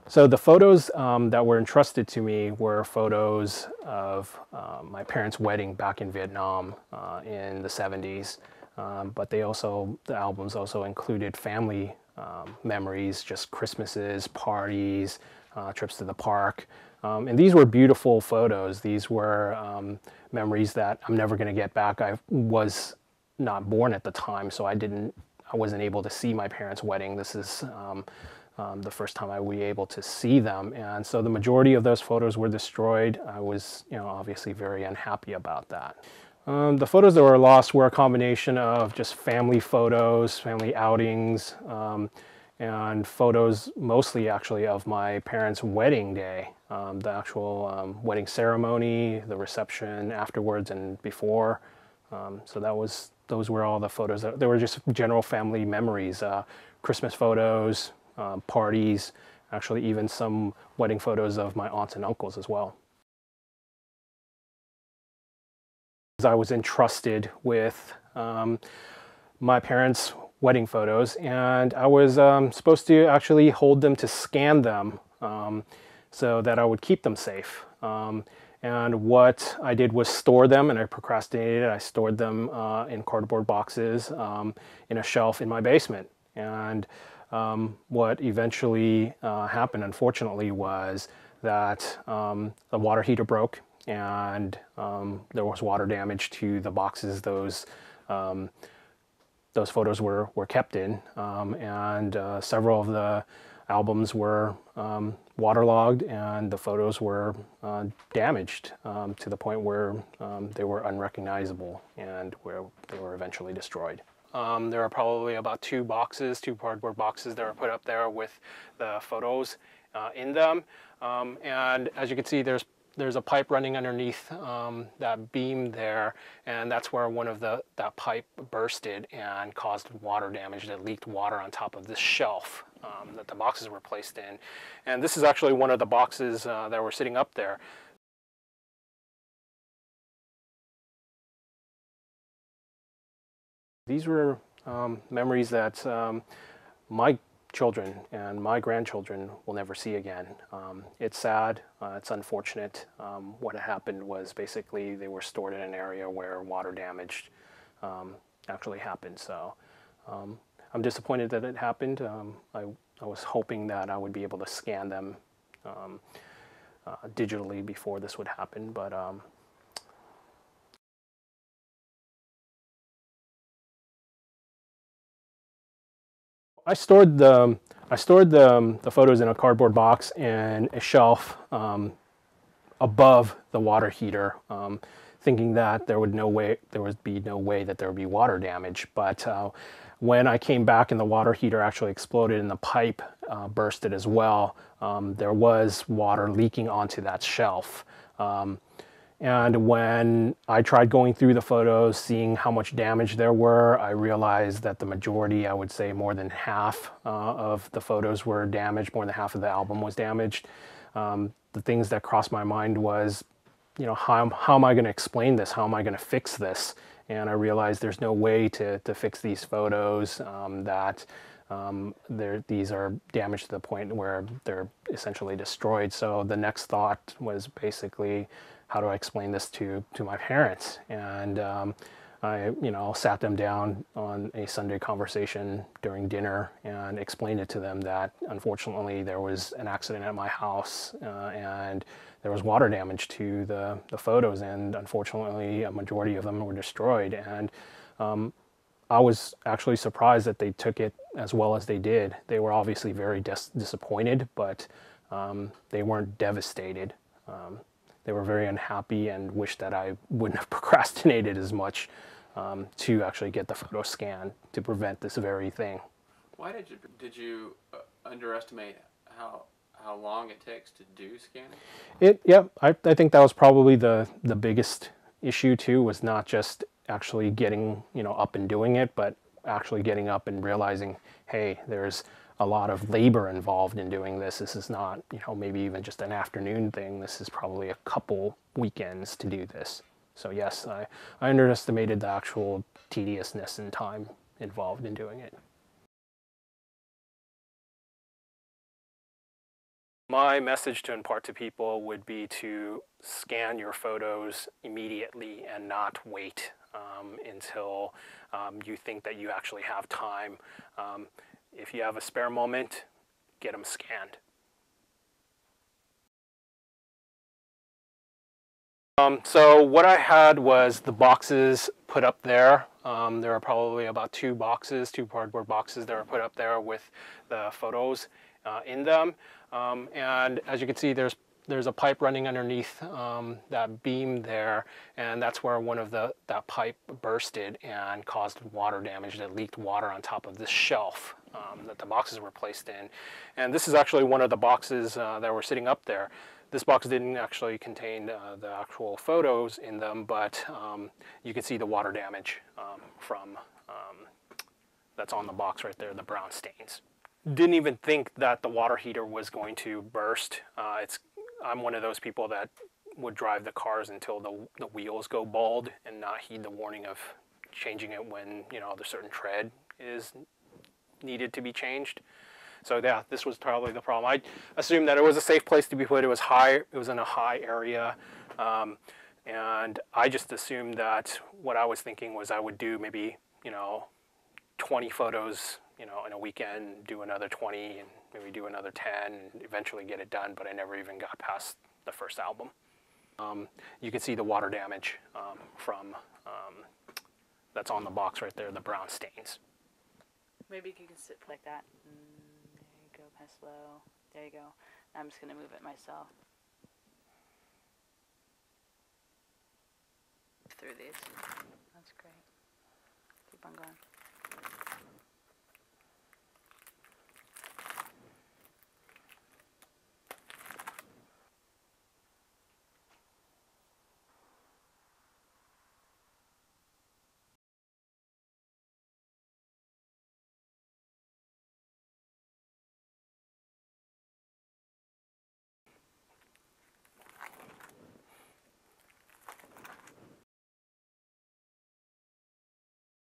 So the photos that were entrusted to me were photos of my parents' wedding back in Vietnam in the 70s. But the albums also included family memories, just Christmases, parties, trips to the park. And these were beautiful photos. These were memories that I'm never going to get back. I was not born at the time, so I wasn't able to see my parents' wedding. This is the first time I would be able to see them. And so the majority of those photos were destroyed. I was, obviously very unhappy about that. The photos that were lost were a combination of just family photos, family outings, and photos mostly actually of my parents' wedding day, the actual wedding ceremony, the reception afterwards and before. So those were all the photos. They were just general family memories, Christmas photos, parties, actually even some wedding photos of my aunts and uncles as well. I was entrusted with my parents' wedding photos, and I was supposed to actually hold them to scan them so that I would keep them safe. And what I did was store them, and I procrastinated. I stored them in cardboard boxes in a shelf in my basement. And what eventually happened, unfortunately, was that the water heater broke, and there was water damage to the boxes those photos were kept in, and several of the albums were waterlogged, and the photos were damaged to the point where they were unrecognizable and where they were eventually destroyed. There are probably about two cardboard boxes that were put up there with the photos in them. And as you can see, there's a pipe running underneath that beam there, and that's where that pipe bursted and caused water damage that leaked water on top of this shelf that the boxes were placed in. And this is actually one of the boxes that were sitting up there. These were memories that my children and my grandchildren will never see again. It's sad, it's unfortunate. What happened was basically they were stored in an area where water damage actually happened. So I'm disappointed that it happened. I was hoping that I would be able to scan them digitally before this would happen, but I stored the photos in a cardboard box in a shelf above the water heater, thinking that there would be no way that there would be water damage. But when I came back and the water heater actually exploded and the pipe bursted as well, there was water leaking onto that shelf. And when I tried going through the photos, seeing how much damage there were, I realized that the majority, I would say more than half of the photos were damaged, more than half of the album was damaged. The things that crossed my mind was, how am I going to explain this? How am I going to fix this? And I realized there's no way to fix these photos, these are damaged to the point where they're essentially destroyed. So the next thought was basically, how do I explain this to my parents? And I sat them down on a Sunday conversation during dinner and explained it to them that unfortunately there was an accident at my house and there was water damage to the photos, and unfortunately a majority of them were destroyed. And I was actually surprised that they took it as well as they did. They were obviously very disappointed, but they weren't devastated. They were very unhappy and wished that I wouldn't have procrastinated as much to actually get the photo scan to prevent this very thing. Why did you underestimate how long it takes to do scanning? I think that was probably the biggest issue too, was not just actually getting up and doing it, but actually getting up and realizing, hey, there's a lot of labor involved in doing this. This is not, maybe even just an afternoon thing. This is probably a couple weekends to do this. So yes, I underestimated the actual tediousness and time involved in doing it. My message to impart to people would be to scan your photos immediately and not wait until you think that you actually have time. If you have a spare moment, get them scanned. So what I had was the boxes put up there. There are probably about 2 boxes, 2 cardboard boxes that are put up there with the photos in them. And as you can see, there's a pipe running underneath that beam there, and that's where one of that pipe bursted and caused water damage. That leaked water on top of this shelf that the boxes were placed in. And this is actually one of the boxes that were sitting up there. This box didn't actually contain the actual photos in them, but you can see the water damage from that's on the box right there, the brown stains. Didn't even think that the water heater was going to burst. I'm one of those people that would drive the cars until the wheels go bald and not heed the warning of changing it when, you know, the certain tread is needed to be changed. So yeah, this was probably the problem. I assumed that it was a safe place to be put. It was high. It was in a high area, and I just assumed that what I was thinking was I would do maybe, you know, 20 photos, you know, in a weekend, do another 20, and maybe do another 10, and eventually get it done. But I never even got past the first album. You can see the water damage from that's on the box right there, the brown stains. Maybe you can sit like that. There you go, kind of slow. There you go. I'm just going to move it myself. Through these. That's great. Keep on going.